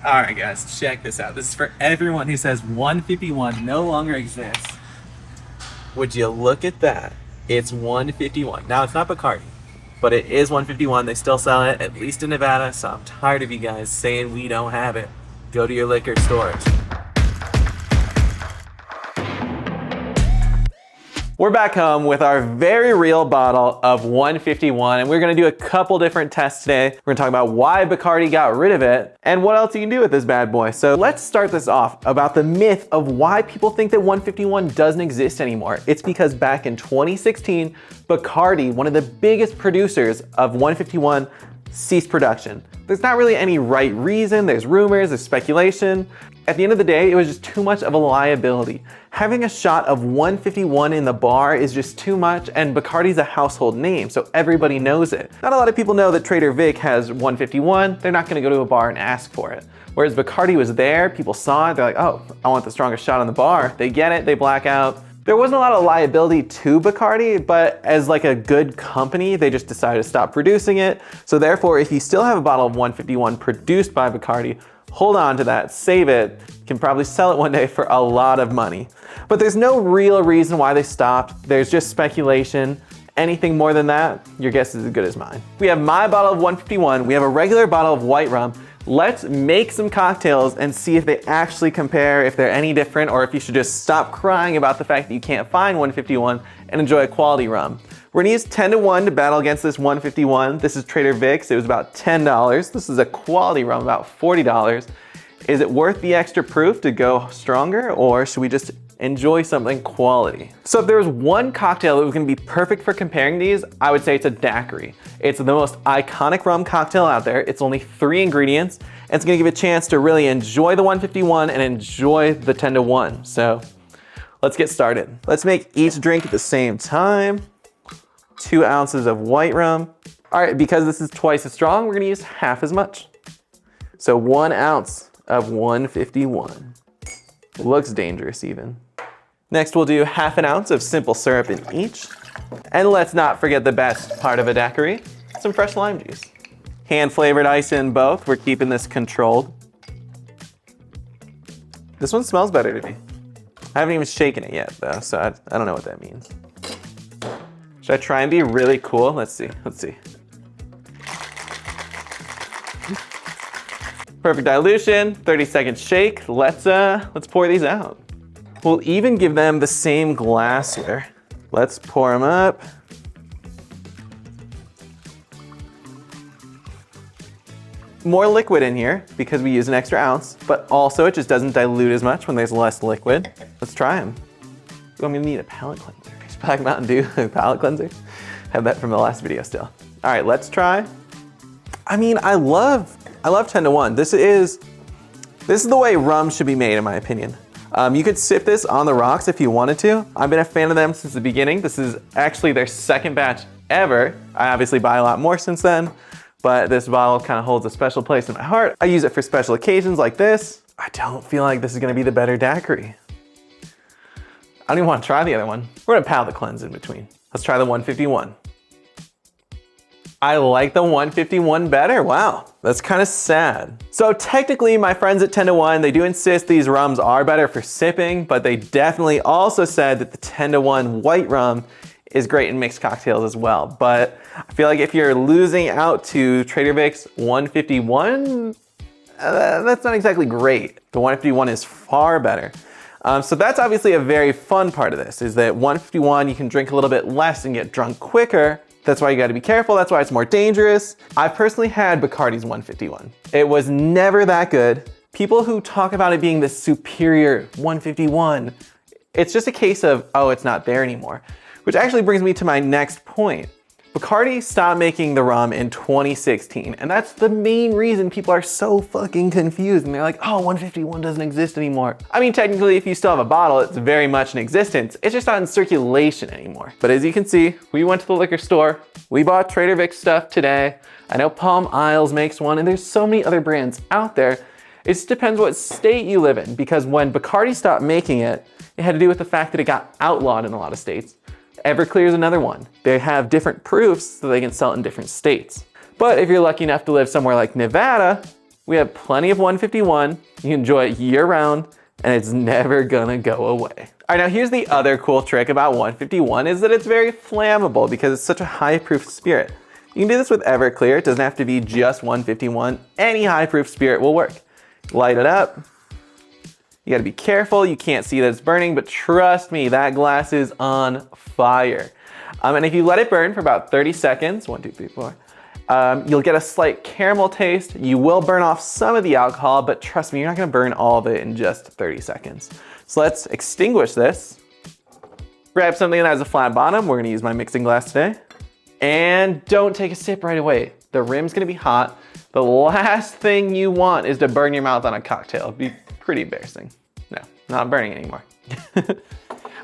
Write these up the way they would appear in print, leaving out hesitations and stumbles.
All right, guys, check this out. This is for everyone who says 151 no longer exists. Would you look at that? It's 151. Now, it's not Bacardi, but it is 151. They still sell it, at least in Nevada, so I'm tired of you guys saying we don't have it. Go to your liquor stores. We're back home with our very real bottle of 151, and we're gonna do a couple different tests today. We're gonna talk about why Bacardi got rid of it and what else you can do with this bad boy. So let's start this off about the myth of why people think that 151 doesn't exist anymore. It's because back in 2016, Bacardi, one of the biggest producers of 151, ceased production. There's not really any right reason. There's rumors, there's speculation. At the end of the day, it was just too much of a liability. Having a shot of 151 in the bar is just too much, and Bacardi's a household name, so everybody knows it. Not a lot of people know that Trader Vic has 151. They're not gonna go to a bar and ask for it. Whereas Bacardi was there, people saw it, they're like, oh, I want the strongest shot on the bar. They get it, they black out. There wasn't a lot of liability to Bacardi, but as like a good company, they just decided to stop producing it. So therefore, if you still have a bottle of 151 produced by Bacardi, hold on to that, save it. You can probably sell it one day for a lot of money. But there's no real reason why they stopped. There's just speculation. Anything more than that, your guess is as good as mine. We have my bottle of 151. We have a regular bottle of white rum. Let's make some cocktails and see if they actually compare, if they're any different, or if you should just stop crying about the fact that you can't find 151 and enjoy a quality rum. We're gonna use 10-to-1 to battle against this 151. This is Trader Vic's, it was about $10. This is a quality rum, about $40. Is it worth the extra proof to go stronger, or should we just enjoy something quality? So if there was one cocktail that was gonna be perfect for comparing these, I would say it's a daiquiri. It's the most iconic rum cocktail out there. It's only 3 ingredients, and it's gonna give you a chance to really enjoy the 151 and enjoy the 10-to-1. So let's get started. Let's make each drink at the same time. 2 ounces of white rum. All right, because this is twice as strong, we're gonna use half as much. So 1 ounce of 151. Looks dangerous even. Next, we'll do half an ounce of simple syrup in each. And let's not forget the best part of a daiquiri, some fresh lime juice. Hand flavored ice in both. We're keeping this controlled. This one smells better to me. I haven't even shaken it yet though, so I don't know what that means. Should I try and be really cool? Let's see. Perfect dilution, 30-second shake. Let's pour these out. We'll even give them the same glassware. Let's pour them up. More liquid in here because we use an extra ounce, but also it just doesn't dilute as much when there's less liquid. Let's try them. You want me to need a palate cleanser? Black Mountain Dew palate cleanser. Have that from the last video still. All right, let's try. I mean, I love 10-to-1. This is the way rum should be made, in my opinion. You could sip this on the rocks if you wanted to. I've been a fan of them since the beginning. This is actually their second batch ever. I obviously buy a lot more since then, but this bottle kind of holds a special place in my heart. I use it for special occasions like this. I don't feel like this is gonna be the better daiquiri. I don't even want to try the other one. We're gonna palate cleanse in between. Let's try the 151. I like the 151 better. Wow, that's kind of sad. So technically, my friends at 10-to-1, they do insist these rums are better for sipping, but they definitely also said that the 10-to-1 white rum is great in mixed cocktails as well. But I feel like if you're losing out to Trader Vic's 151, that's not exactly great. The 151 is far better. So that's obviously a very fun part of this, is that 151, you can drink a little bit less and get drunk quicker. That's why you gotta be careful, that's why it's more dangerous. I personally had Bacardi's 151. It was never that good. People who talk about it being the superior 151, it's just a case of, oh, it's not there anymore. Which actually brings me to my next point. Bacardi stopped making the rum in 2016, and that's the main reason people are so fucking confused, and they're like, oh, 151 doesn't exist anymore. I mean, technically, if you still have a bottle, it's very much in existence. It's just not in circulation anymore. But as you can see, we went to the liquor store, we bought Trader Vic's stuff today. I know Palm Isles makes one, and there's so many other brands out there. It just depends what state you live in, because when Bacardi stopped making it, it had to do with the fact that it got outlawed in a lot of states. Everclear is another one. They have different proofs so they can sell it in different states. But if you're lucky enough to live somewhere like Nevada, We have plenty of 151. You can enjoy it year round and it's never gonna go away. All right, now here's the other cool trick about 151 is that it's very flammable because it's such a high proof spirit. You can do this with Everclear. It doesn't have to be just 151. Any high proof spirit will work. Light it up. You gotta be careful. You can't see that it's burning, but trust me, that glass is on fire. And if you let it burn for about 30 seconds, 1, 2, 3, 4, you'll get a slight caramel taste. You will burn off some of the alcohol, but trust me, you're not gonna burn all of it in just 30 seconds. So let's extinguish this. Grab something that has a flat bottom. We're gonna use my mixing glass today. And don't take a sip right away. The rim's gonna be hot. The last thing you want is to burn your mouth on a cocktail. It'd be pretty embarrassing. No, not burning anymore.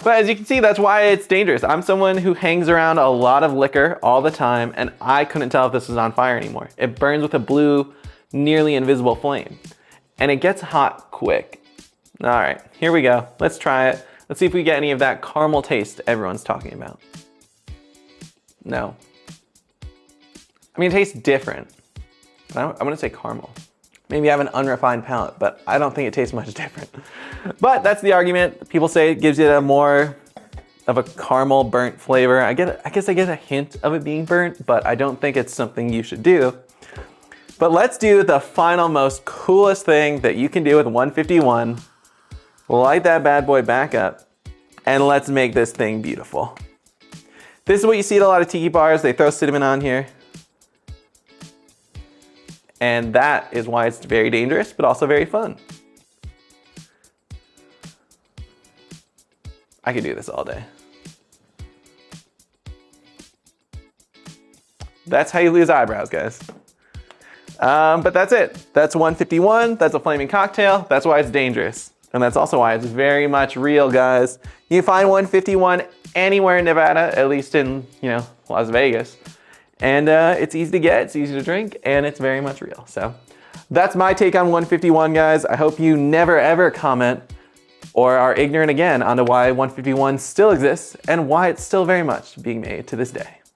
But as you can see, that's why it's dangerous. I'm someone who hangs around a lot of liquor all the time, and I couldn't tell if this was on fire anymore. It burns with a blue, nearly invisible flame, and it gets hot quick. All right, here we go. Let's try it. Let's see if we get any of that caramel taste everyone's talking about. No. I mean, it tastes different. I'm gonna say caramel. Maybe I have an unrefined palate, but I don't think it tastes much different. But that's the argument. People say it gives it a more of a caramel burnt flavor. I guess I get a hint of it being burnt, but I don't think it's something you should do. But let's do the final, most coolest thing that you can do with 151. Light that bad boy back up, and let's make this thing beautiful. This is what you see at a lot of tiki bars. They throw cinnamon on here. And that is why it's very dangerous, but also very fun. I could do this all day. That's how you lose eyebrows, guys. But that's it. That's 151. That's a flaming cocktail. That's why it's dangerous. And that's also why it's very much real, guys. You can find 151 anywhere in Nevada, at least in, Las Vegas. And it's easy to get, it's easy to drink, and it's very much real. So that's my take on 151, guys. I hope you never ever comment or are ignorant again onto why 151 still exists and why it's still very much being made to this day.